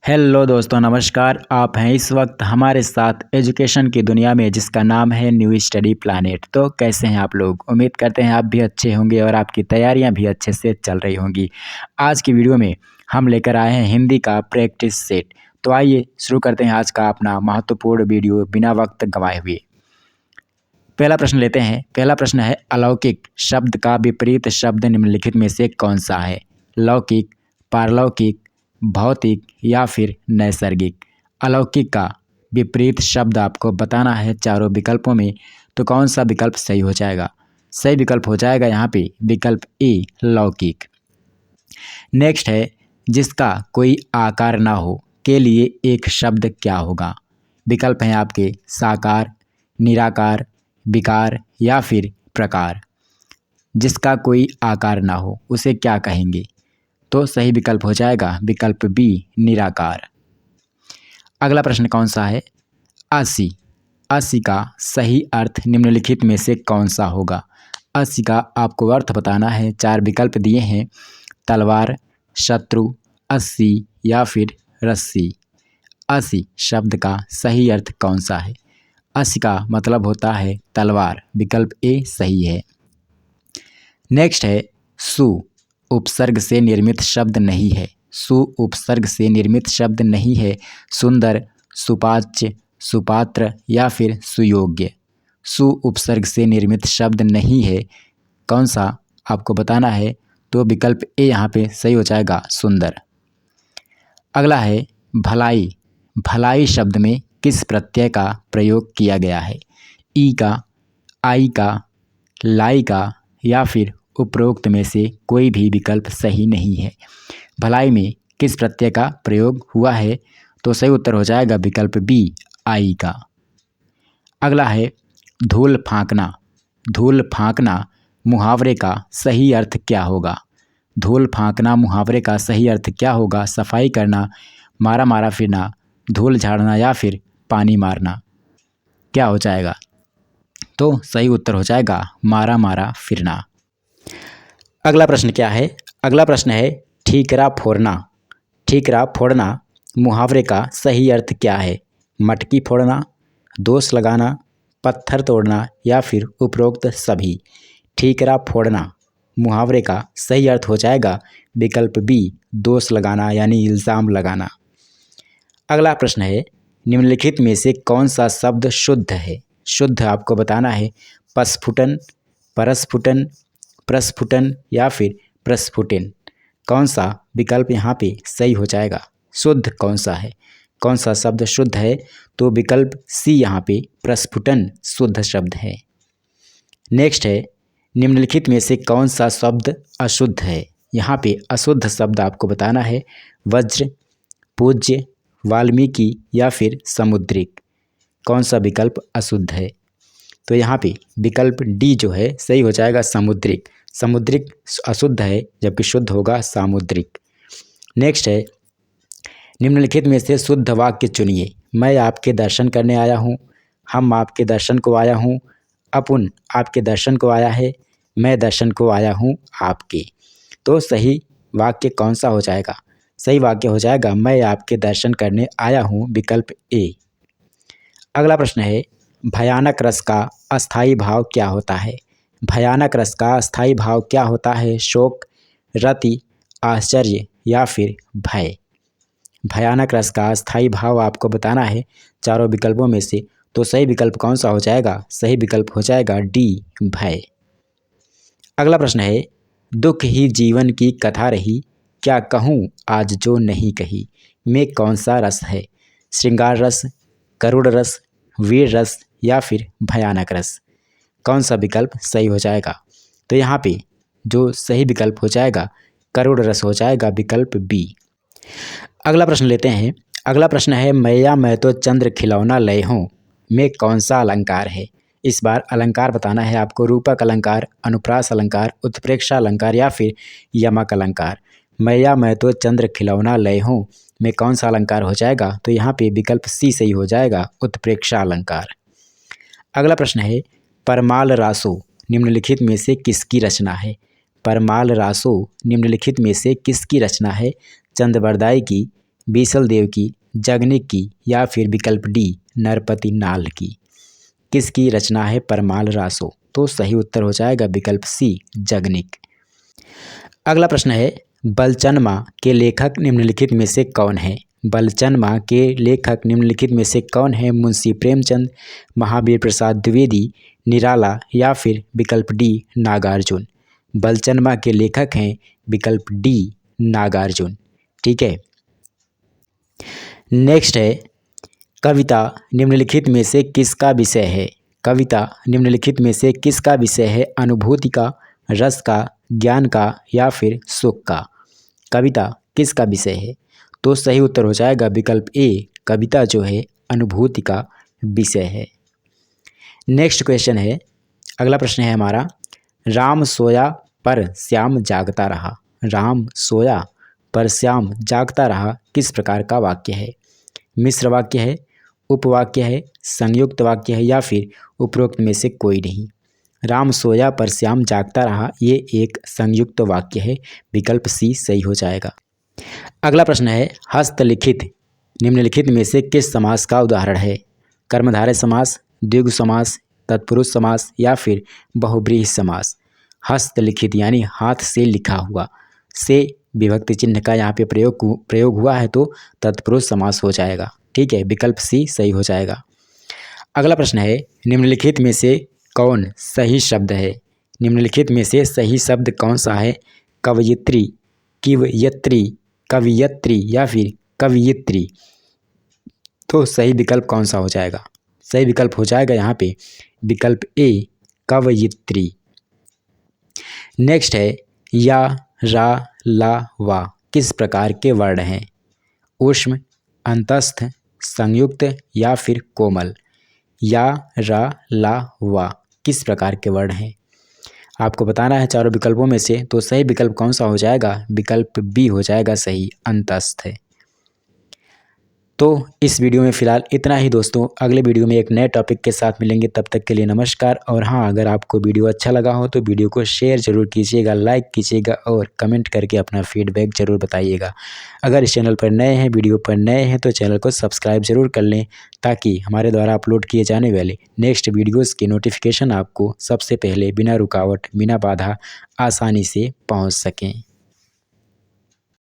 Hello दोस्तों, नमस्कार। आप हैं इस वक्त हमारे साथ एजुकेशन की दुनिया में, जिसका नाम है न्यू स्टडी प्लैनेट। तो कैसे हैं आप लोग? उम्मीद करते हैं आप भी अच्छे होंगे और आपकी तैयारियां भी अच्छे से चल रही होंगी। आज की वीडियो में हम लेकर आए हैं हिंदी का प्रैक्टिस सेट। तो आइए शुरू करते हैं आज का अपना महत्वपूर्ण वीडियो बिना वक्त गंवाए हुए। पहला प्रश्न लेते हैं। पहला प्रश्न है, अलौकिक शब्द का विपरीत शब्द निम्नलिखित में से कौन सा है? लौकिक, पारलौकिक, भौतिक या फिर नैसर्गिक? अलौकिक का विपरीत शब्द आपको बताना है चारों विकल्पों में। तो कौन सा विकल्प सही हो जाएगा? सही विकल्प हो जाएगा यहाँ पे विकल्प ए, लौकिक। नेक्स्ट है, जिसका कोई आकार ना हो के लिए एक शब्द क्या होगा? विकल्प हैं आपके साकार, निराकार, विकार या फिर प्रकार। जिसका कोई आकार ना हो उसे क्या कहेंगे? तो सही विकल्प हो जाएगा विकल्प बी, निराकार। अगला प्रश्न कौन सा है? अस्सी। अस्सी का सही अर्थ निम्नलिखित में से कौन सा होगा? अस्सी का आपको अर्थ बताना है। चार विकल्प दिए हैं, तलवार, शत्रु, अस्सी या फिर रस्सी। अस्सी शब्द का सही अर्थ कौन सा है? अस्सी का मतलब होता है तलवार। विकल्प ए सही है। नेक्स्ट है, सु उपसर्ग से निर्मित शब्द नहीं है। सु उपसर्ग से निर्मित शब्द नहीं है। सुंदर, सुपाच्य, सुपात्र या फिर सुयोग्य। सु उपसर्ग से निर्मित शब्द नहीं है, कौन सा आपको बताना है? तो विकल्प ए यहाँ पे सही हो जाएगा, सुंदर। अगला है, भलाई। भलाई शब्द में किस प्रत्यय का प्रयोग किया गया है? ई का, आई का, लाई का या फिर उपरोक्त में से कोई भी विकल्प सही नहीं है। भलाई में किस प्रत्यय का प्रयोग हुआ है? तो सही उत्तर हो जाएगा विकल्प बी, आई का। अगला है, धूल फांकना। धूल फांकना मुहावरे का सही अर्थ क्या होगा? धूल फांकना मुहावरे का सही अर्थ क्या होगा? सफाई करना, मारा मारा फिरना, धूल झाड़ना या फिर पानी मारना। क्या हो जाएगा? तो सही उत्तर हो जाएगा मारा मारा फिरना। अगला प्रश्न क्या है? अगला प्रश्न है, ठीकरा फोड़ना। ठीकरा फोड़ना मुहावरे का सही अर्थ क्या है? मटकी फोड़ना, दोष लगाना, पत्थर तोड़ना या फिर उपरोक्त सभी। ठीकरा फोड़ना मुहावरे का सही अर्थ हो जाएगा विकल्प बी, दोष लगाना यानी इल्ज़ाम लगाना। अगला प्रश्न है, निम्नलिखित में से कौन सा शब्द शुद्ध है? शुद्ध आपको बताना है। पस्फुटन, परस्फुटन, प्रस्फुटन या फिर प्रस्फुटिन। कौन सा विकल्प यहाँ पे सही हो जाएगा? शुद्ध कौन सा है? कौन सा शब्द शुद्ध है? तो विकल्प सी यहाँ पे प्रस्फुटन शुद्ध शब्द है। नेक्स्ट है, निम्नलिखित में से कौन सा शब्द अशुद्ध है? यहाँ पे अशुद्ध शब्द आपको बताना है। वज्र, पूज्य, वाल्मीकि या फिर समुद्रिक। कौन सा विकल्प अशुद्ध है? तो यहाँ पे विकल्प डी जो है सही हो जाएगा, समुद्रिक। समुद्रिक अशुद्ध है जबकि शुद्ध होगा सामुद्रिक। नेक्स्ट है, निम्नलिखित में से शुद्ध वाक्य चुनिए। मैं आपके दर्शन करने आया हूँ, हम आपके दर्शन को आया हूँ, अपुन आपके दर्शन को आया है, मैं दर्शन को आया हूँ आपके। तो सही वाक्य कौन सा हो जाएगा? सही वाक्य हो जाएगा मैं आपके दर्शन करने आया हूँ, विकल्प ए। अगला प्रश्न है, भयानक रस का अस्थाई भाव क्या होता है? भयानक रस का अस्थाई भाव क्या होता है? शोक, रति, आश्चर्य या फिर भय। भयानक रस का अस्थाई भाव आपको बताना है चारों विकल्पों में से। तो सही विकल्प कौन सा हो जाएगा? सही विकल्प हो जाएगा डी, भय। अगला प्रश्न है, दुख ही जीवन की कथा रही, क्या कहूँ आज जो नहीं कही, में कौन सा रस है? श्रृंगार रस, करुण रस, वीर रस या फिर भयानक रस। कौन सा विकल्प सही हो जाएगा? तो यहाँ पे जो सही विकल्प हो जाएगा करुण रस हो जाएगा, विकल्प बी। अगला प्रश्न लेते हैं। अगला प्रश्न है, मैया मैं तो चंद्र खिलौना लय हूँ, में कौन सा अलंकार है? इस बार अलंकार बताना है आपको। रूपक अलंकार, अनुप्रास अलंकार, उत्प्रेक्षा अलंकार या फिर यमक अलंकार। मैया मैं तो चंद्र खिलौना लय हूँ में कौन सा अलंकार हो जाएगा? तो यहाँ पे विकल्प सी सही हो जाएगा, उत्प्रेक्षा अलंकार। अगला प्रश्न है, परमाल रासो निम्नलिखित में से किसकी रचना है? परमाल रासो निम्नलिखित में से किसकी रचना है? चंद बरदाई की, बीसल देव की, जगनिक की या फिर विकल्प डी नरपति नाल की। किसकी रचना है परमाल रासो? तो सही उत्तर हो जाएगा विकल्प सी जगनिक। अगला प्रश्न है बलचनमा के लेखक निम्नलिखित में से कौन है? बलचनमा के लेखक निम्नलिखित में से कौन है? मुंशी प्रेमचंद, महावीर प्रसाद द्विवेदी, निराला या फिर विकल्प डी नागार्जुन। बलचनमा के लेखक हैं विकल्प डी नागार्जुन। ठीक है। नेक्स्ट है कविता निम्नलिखित में से किसका विषय है? कविता निम्नलिखित में से किसका विषय है? अनुभूति का, रस का, ज्ञान का या फिर सुख का। कविता किसका विषय है? तो सही उत्तर हो जाएगा विकल्प ए, कविता जो है अनुभूति का विषय है। नेक्स्ट क्वेश्चन है, अगला प्रश्न है हमारा, राम सोया पर श्याम जागता रहा। राम सोया पर श्याम जागता रहा किस प्रकार का वाक्य है? मिश्र वाक्य है, उपवाक्य है, संयुक्त वाक्य है या फिर उपरोक्त में से कोई नहीं। राम सोया पर श्याम जागता रहा ये एक संयुक्त वाक्य है, विकल्प सी सही हो जाएगा। अगला प्रश्न है, हस्तलिखित निम्नलिखित में से किस समास का उदाहरण है? कर्मधारय समास, द्विगु समास, तत्पुरुष समास या फिर बहुब्रीहि समास। हस्तलिखित यानी हाथ से लिखा हुआ, से विभक्ति चिन्ह का यहाँ पे प्रयोग हुआ है तो तत्पुरुष समास हो जाएगा। ठीक है, विकल्प सी सही हो जाएगा। अगला प्रश्न है, निम्नलिखित में से कौन सही शब्द है? निम्नलिखित में से सही शब्द कौन सा है? कवयित्री, किवयत्री, कवियत्री या फिर कवियित्री। तो सही विकल्प कौन सा हो जाएगा? सही विकल्प हो जाएगा यहाँ पे विकल्प ए कवयित्री। नेक्स्ट है, या, रा, ला, वा किस प्रकार के वर्ण हैं? ऊष्म, अंतस्थ, संयुक्त या फिर कोमल। या, रा, ला, वा किस प्रकार के वर्ण हैं? आपको बताना है चारों विकल्पों में से, तो सही विकल्प कौन सा हो जाएगा? विकल्प बी हो जाएगा सही, अंतस्थ है। तो इस वीडियो में फ़िलहाल इतना ही दोस्तों, अगले वीडियो में एक नए टॉपिक के साथ मिलेंगे, तब तक के लिए नमस्कार। और हाँ, अगर आपको वीडियो अच्छा लगा हो तो वीडियो को शेयर ज़रूर कीजिएगा, लाइक कीजिएगा और कमेंट करके अपना फीडबैक ज़रूर बताइएगा। अगर इस चैनल पर नए हैं, वीडियो पर नए हैं तो चैनल को सब्सक्राइब ज़रूर कर लें, ताकि हमारे द्वारा अपलोड किए जाने वाले नेक्स्ट वीडियोज़ की नोटिफिकेशन आपको सबसे पहले बिना रुकावट, बिना बाधा आसानी से पहुँच सकें।